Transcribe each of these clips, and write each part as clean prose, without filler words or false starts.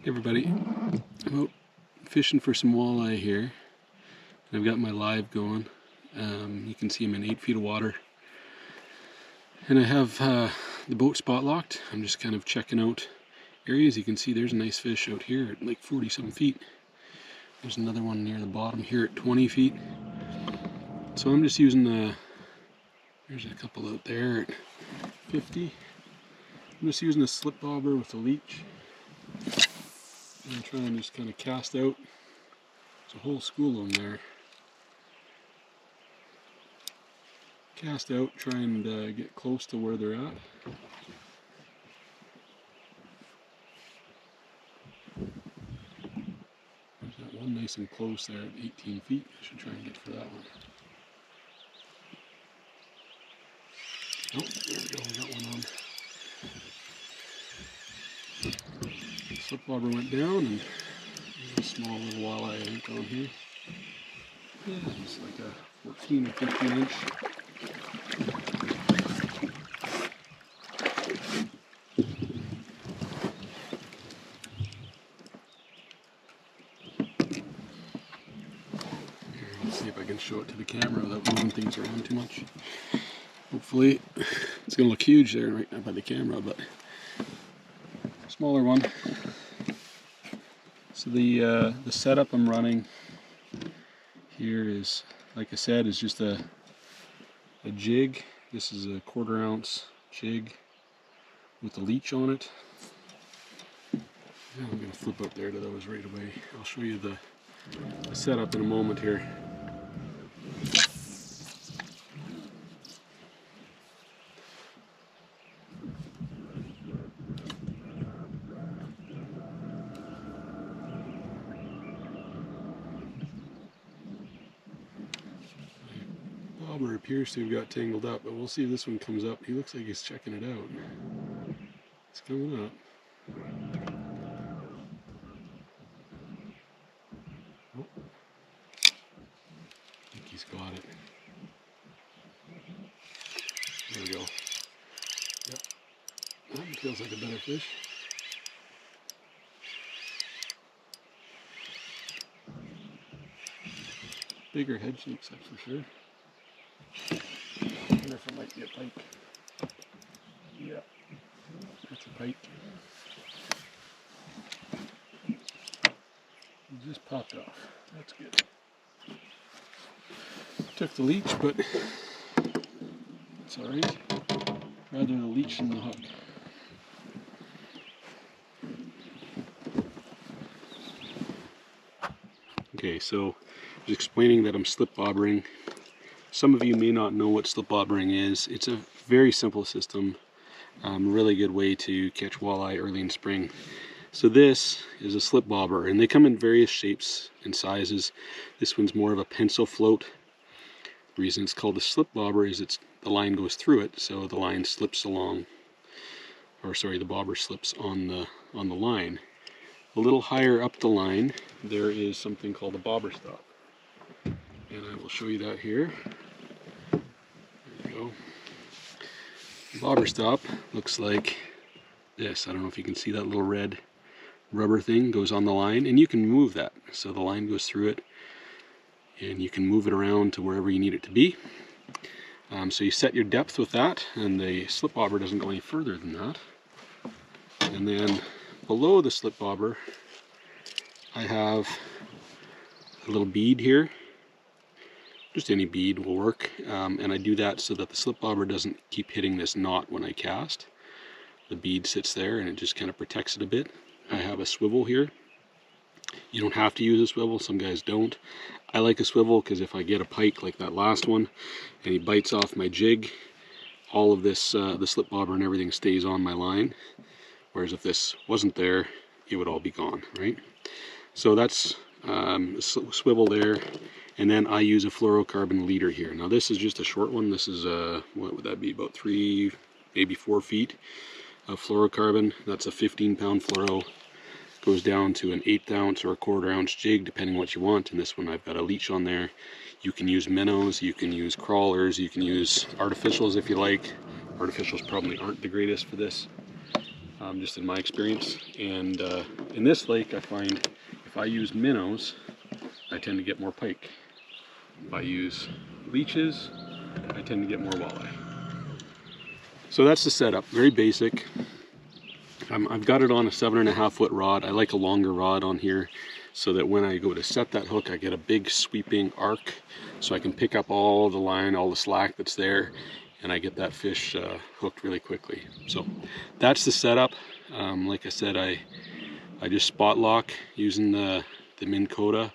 Everybody, I'm out fishing for some walleye here. I've got my live going. You can see I'm in 8 feet of water. And I have the boat spot locked. I'm just kind of checking out areas. You can see there's a nice fish out here at like 40-some feet. There's another one near the bottom here at 20 feet. So I'm just using there's a couple out there at 50. I'm just using a slip bobber with a leech. And try and just kind of cast out. There's a whole school of them there. Cast out, try and get close to where they're at. There's that one nice and close there at 18 feet. I should try and get for that one. Oh, there we go, we got one on. Slip bobber went down, and there's a small little walleye I think on here. Yeah, it's like a 14 or 15 inch. Let's see if I can show it to the camera without moving things around too much. Hopefully, it's going to look huge there right now by the camera, but smaller one. So the setup I'm running here is, like I said, is just a jig. This is a 1/4 ounce jig with a leech on it. I'm going to flip up there to those right away. I'll show you the setup in a moment here. Bobber appears to have got tangled up, but we'll see if this one comes up. He looks like he's checking it out. It's coming up. Oh. I think he's got it. There we go. Yep. That one feels like a better fish. Bigger head shapes, that's for sure. I wonder if it might be a pike. Yeah, that's a pike. It just popped off. That's good. Took the leech, but it's alright. Rather the leech than the hook. Okay, so I was explaining that I'm slip bobbering. Some of you may not know what slip bobbering is. It's a very simple system, really good way to catch walleye early in spring. So this is a slip bobber, and they come in various shapes and sizes. This one's more of a pencil float. The reason it's called a slip bobber is the line goes through it, so the line slips along, or sorry, the bobber slips on the line. A little higher up the line, there is something called a bobber stop. And I will show you that here. There we go. The bobber stop looks like this. I don't know if you can see that little red rubber thing goes on the line, and you can move that. So the line goes through it, and you can move it around to wherever you need it to be. So you set your depth with that, and the slip bobber doesn't go any further than that. And then below the slip bobber, I have a little bead here. Just any bead will work, and I do that so that the slip bobber doesn't keep hitting this knot when I cast. The bead sits there and it just kind of protects it a bit. I have a swivel here. You don't have to use a swivel, some guys don't. I like a swivel because if I get a pike like that last one and he bites off my jig, all of this, the slip bobber and everything stays on my line. Whereas if this wasn't there, it would all be gone, right? So that's a swivel there. And then I use a fluorocarbon leader here. Now this is just a short one. This is, what would that be, about 3, maybe 4 feet of fluorocarbon. That's a 15-pound fluoro. Goes down to an 1/8 ounce or a 1/4 ounce jig, depending what you want. And this one I've got a leech on there. You can use minnows, you can use crawlers, you can use artificials if you like. Artificials probably aren't the greatest for this. just in my experience. And in this lake, I find if I use minnows, I tend to get more pike. If I use leeches, I tend to get more walleye. So that's the setup, very basic. I've got it on a 7.5 foot rod. I like a longer rod on here so that when I go to set that hook, I get a big sweeping arc so I can pick up all the line, all the slack that's there, and I get that fish hooked really quickly. So that's the setup. Like I said, I just spot lock using the Minn Kota.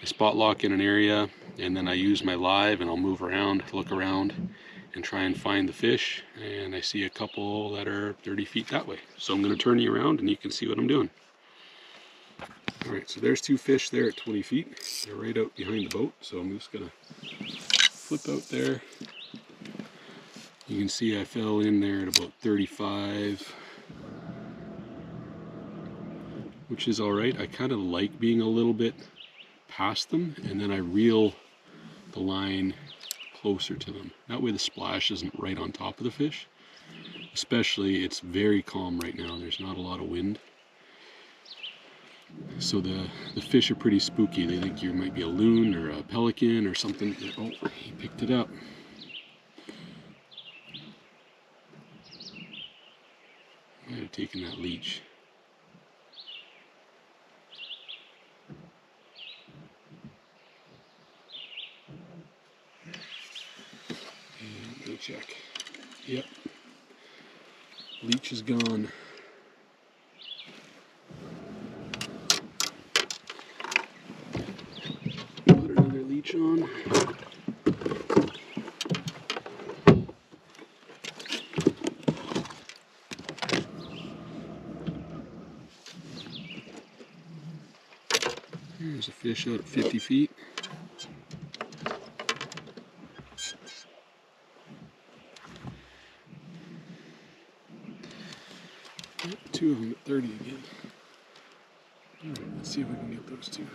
I spot lock in an area, and then I use my live, and I'll move around, look around, and try and find the fish. And I see a couple that are 30 feet that way. So I'm going to turn you around, and you can see what I'm doing. All right, so there's two fish there at 20 feet. They're right out behind the boat. So I'm just going to flip out there. You can see I fell in there at about 35, which is all right. I kind of like being a little bit past them, and then I reel the line closer to them. That way the splash isn't right on top of the fish. Especially, it's very calm right now. There's not a lot of wind. So the fish are pretty spooky. They think you might be a loon or a pelican or something. Oh, he picked it up. I might have taken that leech. And go check. Yep. Leech is gone. Put another leech on. There's a fish out at 50 feet. Two of them at 30 again. All right, let's see if we can get those two.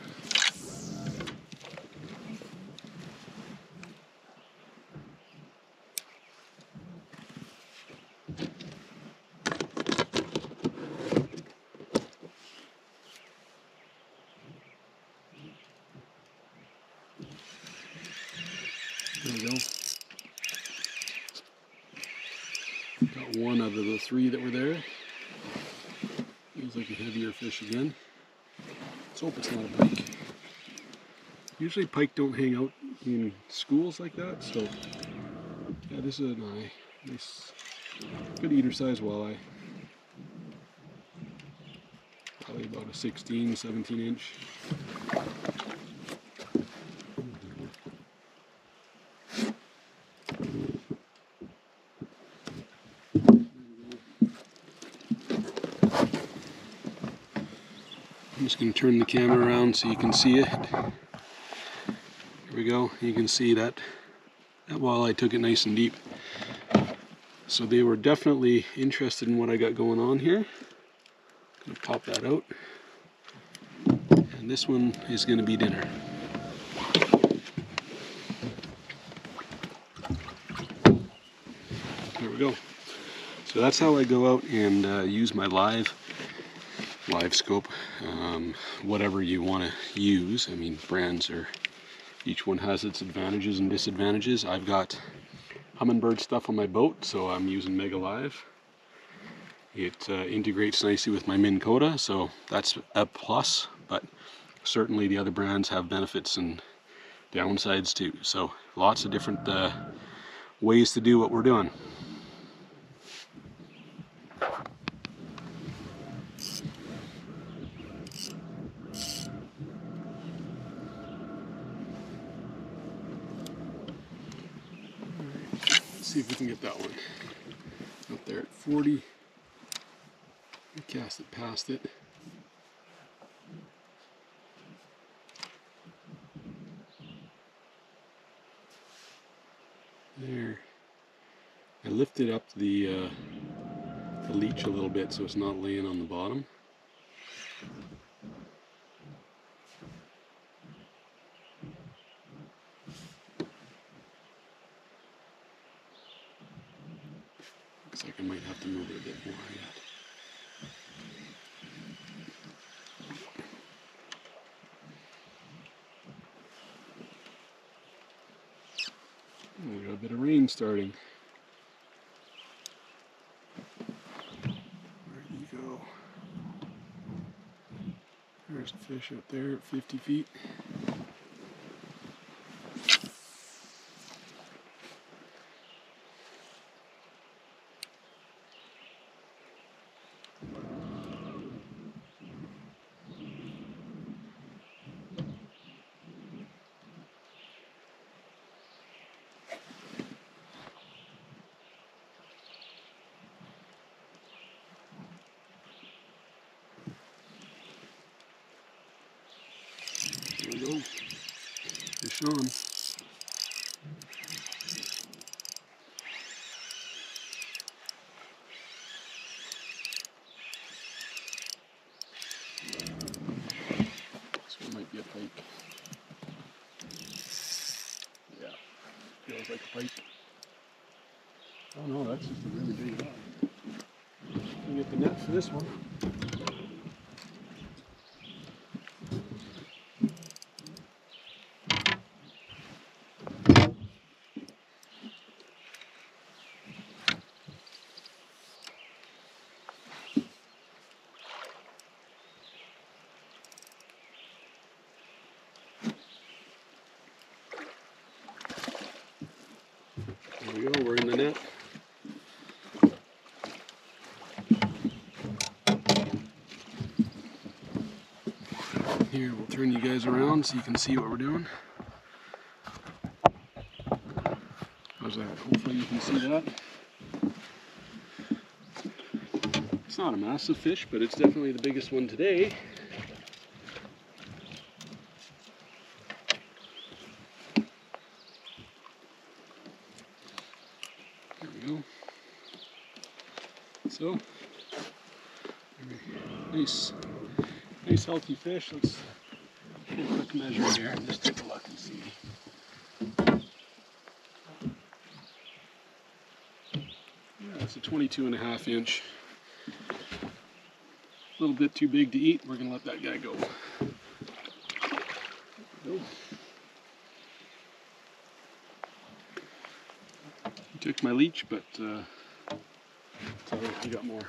There we go. Got one out of the three that were there. Feels like a heavier fish again. Let's hope it's not a pike. Usually pike don't hang out in schools like that, so yeah, this is a nice, good eater size walleye. Probably about a 16, 17 inch. I'm just going to turn the camera around so you can see it. There we go. You can see that walleye took it nice and deep. So they were definitely interested in what I got going on here. I'm going to pop that out. And this one is going to be dinner. There we go. So that's how I go out and use my live scope, whatever you want to use. I mean, brands are, each one has its advantages and disadvantages. I've got Humminbird stuff on my boat, so I'm using Mega Live. It integrates nicely with my Minn Kota, so that's a plus, but certainly the other brands have benefits and downsides too. So lots of different ways to do what we're doing. See if we can get that one up there at 40. We cast it past it. There. I lifted up the leech a little bit so it's not laying on the bottom. Looks like I might have to move it a bit more yet. rain starting. Where'd he go? There's a fish out there at 50 feet. There we go. Fish on. This one might be a pike. Yeah, feels like a pike. Oh no, that's just a really big rod. Looking at the net for this one. There we go, we're in the net. Here, we'll turn you guys around so you can see what we're doing. How's that? Hopefully you can see that. It's not a massive fish, but it's definitely the biggest one today. There we go. So, nice healthy fish. Let's get a quick measure here and just take a look and see. Yeah, it's a 22.5 inch. A little bit too big to eat. We're gonna let that guy go. He took my leech, but we got more.